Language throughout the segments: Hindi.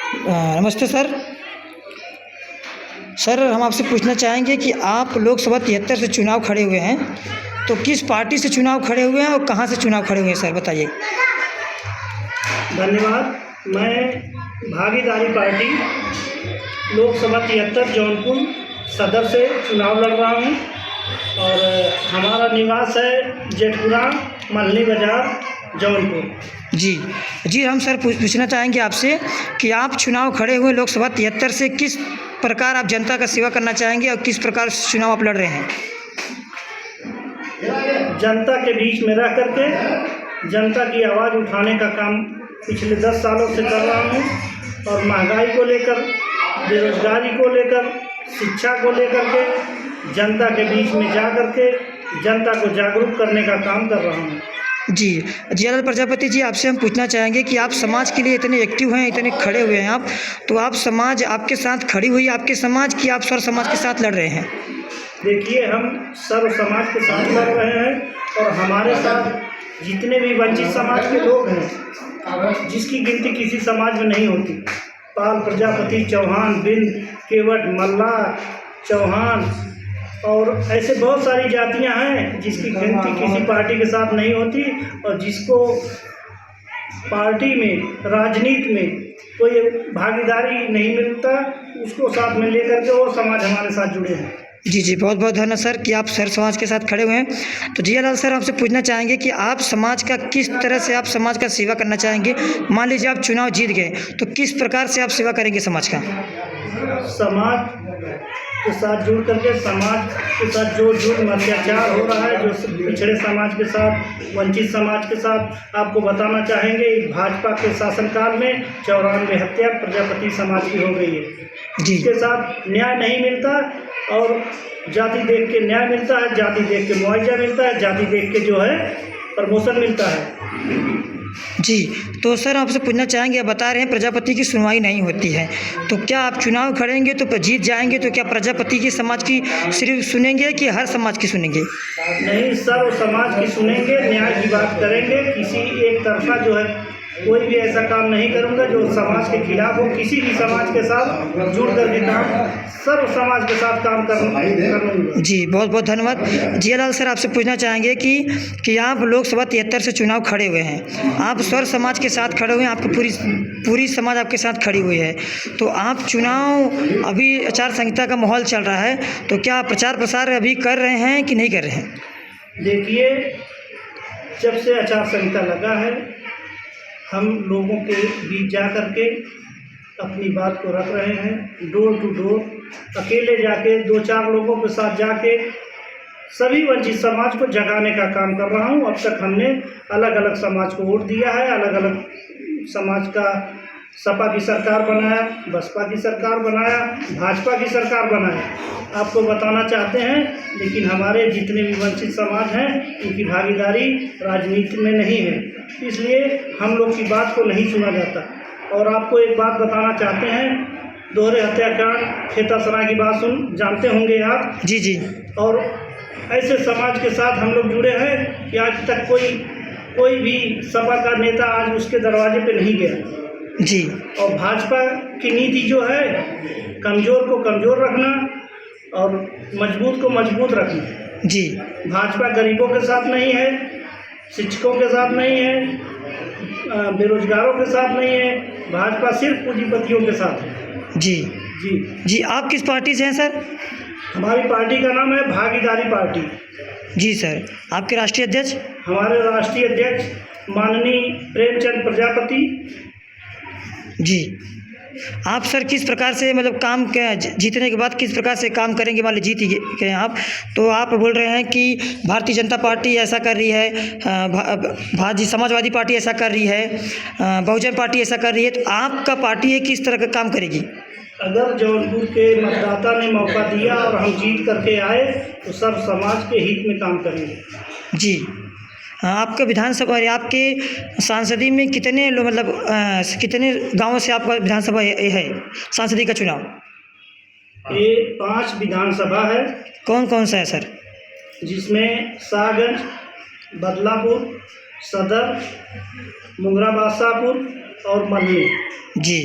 नमस्ते सर। सर हम आपसे पूछना चाहेंगे कि आप लोकसभा 73 से चुनाव खड़े हुए हैं, तो किस पार्टी से चुनाव खड़े हुए हैं और कहाँ से चुनाव खड़े हुए हैं सर बताइए। धन्यवाद। मैं भागीदारी पार्टी लोकसभा 73 जौनपुर सदर से चुनाव लड़ रहा हूँ और हमारा निवास है जेठपुरा मल्हनी बाज़ार जौनपुर। जी हम सर पूछना चाहेंगे आपसे कि आप चुनाव खड़े हुए लोकसभा 73 से किस प्रकार आप जनता का सेवा करना चाहेंगे और किस प्रकार से चुनाव आप लड़ रहे हैं। जनता के बीच में रह करके जनता की आवाज़ उठाने का काम पिछले 10 सालों से कर रहा हूँ और महंगाई को लेकर, बेरोजगारी को लेकर, शिक्षा को लेकर के जनता के बीच में जा कर के जनता को जागरूक करने का काम कर रहा हूँ। जी जियालाल प्रजापति जी, आपसे हम पूछना चाहेंगे कि आप समाज के लिए इतने एक्टिव हैं, इतने खड़े हुए हैं आप, तो आप समाज आपके साथ खड़ी हुई, आपके समाज की आप सर्व समाज के साथ लड़ रहे हैं। देखिए, हम सर्व समाज के साथ लड़ रहे हैं और हमारे साथ जितने भी वंचित समाज के लोग हैं, जिसकी गिनती किसी समाज में नहीं होती, पाल, प्रजापति, चौहान, बिंद, केवट, मल्ला, चौहान और ऐसे बहुत सारी जातियां हैं जिसकी गिनती किसी पार्टी के साथ नहीं होती और जिसको पार्टी में, राजनीति में कोई भागीदारी नहीं मिलता, उसको साथ में लेकर के वो समाज हमारे साथ जुड़े हैं। जी बहुत बहुत धन्यवाद सर कि आप सर समाज के साथ खड़े हुए हैं। तो जियालाल सर, आपसे पूछना चाहेंगे कि आप समाज का किस तरह से आप समाज का सेवा करना चाहेंगे। मान लीजिए आप चुनाव जीत गए, तो किस प्रकार से आप सेवा करेंगे समाज का। समाज के साथ जुड़ करके, समाज के साथ जो जुर्म अत्याचार हो रहा है, जो पिछड़े समाज के साथ, वंचित समाज के साथ, आपको बताना चाहेंगे भाजपा के शासनकाल में 94 हत्या प्रजापति समाज की हो गई है। जिसके साथ न्याय नहीं मिलता और जाति देख के न्याय मिलता है, जाति देख के मुआवजा मिलता है, जाति देख के जो है प्रमोशन मिलता है। जी तो सर आपसे पूछना चाहेंगे, बता रहे हैं प्रजापति की सुनवाई नहीं होती है, तो क्या आप चुनाव खड़ेंगे तो जीत जाएंगे, तो क्या प्रजापति की समाज की सिर्फ सुनेंगे कि हर समाज की सुनेंगे। नहीं, सर्व समाज की सुनेंगे, न्याय की बात करेंगे। किसी एक तरफा जो है कोई भी ऐसा काम नहीं करूंगा जो समाज के खिलाफ हो। किसी भी समाज के साथ जुड़ करके काम, सर्व समाज के साथ काम करूँगा। जी बहुत बहुत धन्यवाद। जियालाल सर, आपसे पूछना चाहेंगे कि आप लोकसभा 73 से चुनाव खड़े हुए हैं, आप सर्व समाज के साथ खड़े हुए हैं, आपकी पूरी समाज आपके साथ खड़ी हुई है, तो आप चुनाव, अभी आचार संहिता का माहौल चल रहा है, तो क्या प्रचार प्रसार अभी कर रहे हैं कि नहीं कर रहे हैं। देखिए, जब से आचार संहिता लगा है, हम लोगों के बीच जा कर के अपनी बात को रख रहे हैं, डोर टू डोर, अकेले जाके 2-4 लोगों के साथ जाके सभी वंचित समाज को जगाने का काम कर रहा हूं। अब तक हमने अलग अलग समाज को वोट दिया है, अलग अलग समाज का सपा की सरकार बनाया, बसपा की सरकार बनाया, भाजपा की सरकार बनाया, आपको बताना चाहते हैं। लेकिन हमारे जितने भी वंचित समाज हैं, उनकी भागीदारी राजनीति में नहीं है, इसलिए हम लोग की बात को नहीं सुना जाता। और आपको एक बात बताना चाहते हैं, दोहरे हत्याकांड, खेतासराय की बात जानते होंगे आप। जी और ऐसे समाज के साथ हम लोग जुड़े हैं कि आज तक कोई भी सपा का नेता आज उसके दरवाजे पे नहीं गया। जी और भाजपा की नीति जो है, कमज़ोर को कमज़ोर रखना और मजबूत को मजबूत रखना। जी भाजपा गरीबों के साथ नहीं है, शिक्षकों के साथ नहीं है, बेरोजगारों के साथ नहीं है, भाजपा सिर्फ पूंजीपतियों के साथ है। जी आप किस पार्टी से हैं सर। हमारी पार्टी का नाम है भागीदारी पार्टी। जी सर, आपके राष्ट्रीय अध्यक्ष। हमारे राष्ट्रीय अध्यक्ष माननीय प्रेमचंद प्रजापति। जी आप सर किस प्रकार से मतलब काम जीतने के बाद किस प्रकार से काम करेंगे। मान लीजिए जीत गए आप, तो आप बोल रहे हैं कि भारतीय जनता पार्टी ऐसा कर रही है, समाजवादी पार्टी ऐसा कर रही है, बहुजन पार्टी ऐसा कर रही है, तो आपका पार्टी है किस तरह का काम करेगी। अगर जौनपुर के मतदाता ने मौका दिया और हम जीत करके आए, तो सब समाज के हित में काम करेंगे। जी आपका विधानसभा, आपके सांसदी में कितने लोग, मतलब कितने गांवों से आपका विधानसभा है, सांसदी का चुनाव। ये 5 विधानसभा है। कौन कौन सा है सर। जिसमें शाहगंज, बदलापुर, सदर, मुंगरा बादशाहपुर और मल्हनी। जी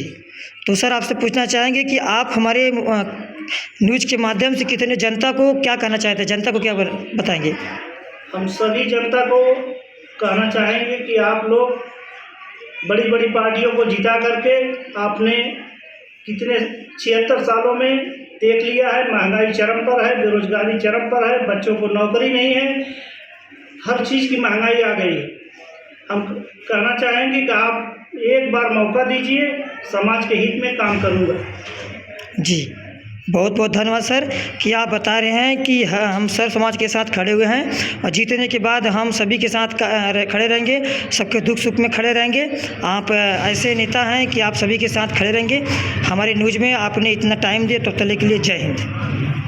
तो सर आपसे पूछना चाहेंगे कि आप हमारे न्यूज़ के माध्यम से कितने जनता को क्या कहना चाहते हैं, जनता को क्या बताएंगे? हम सभी जनता को कहना चाहेंगे कि आप लोग बड़ी बड़ी पार्टियों को जिता करके आपने कितने 76 सालों में देख लिया है, महंगाई चरम पर है, बेरोजगारी चरम पर है, बच्चों को नौकरी नहीं है, हर चीज़ की महंगाई आ गई है। हम कहना चाहेंगे कि आप एक बार मौका दीजिए, समाज के हित में काम करूँगा। जी, बहुत बहुत धन्यवाद सर कि आप बता रहे हैं कि हम सर समाज के साथ खड़े हुए हैं और जीतने के बाद हम सभी के साथ खड़े रहेंगे, सबके दुख सुख में खड़े रहेंगे। आप ऐसे नेता हैं कि आप सभी के साथ खड़े रहेंगे। हमारे न्यूज़ में आपने इतना टाइम दिया, तो तब तक के लिए जय हिंद।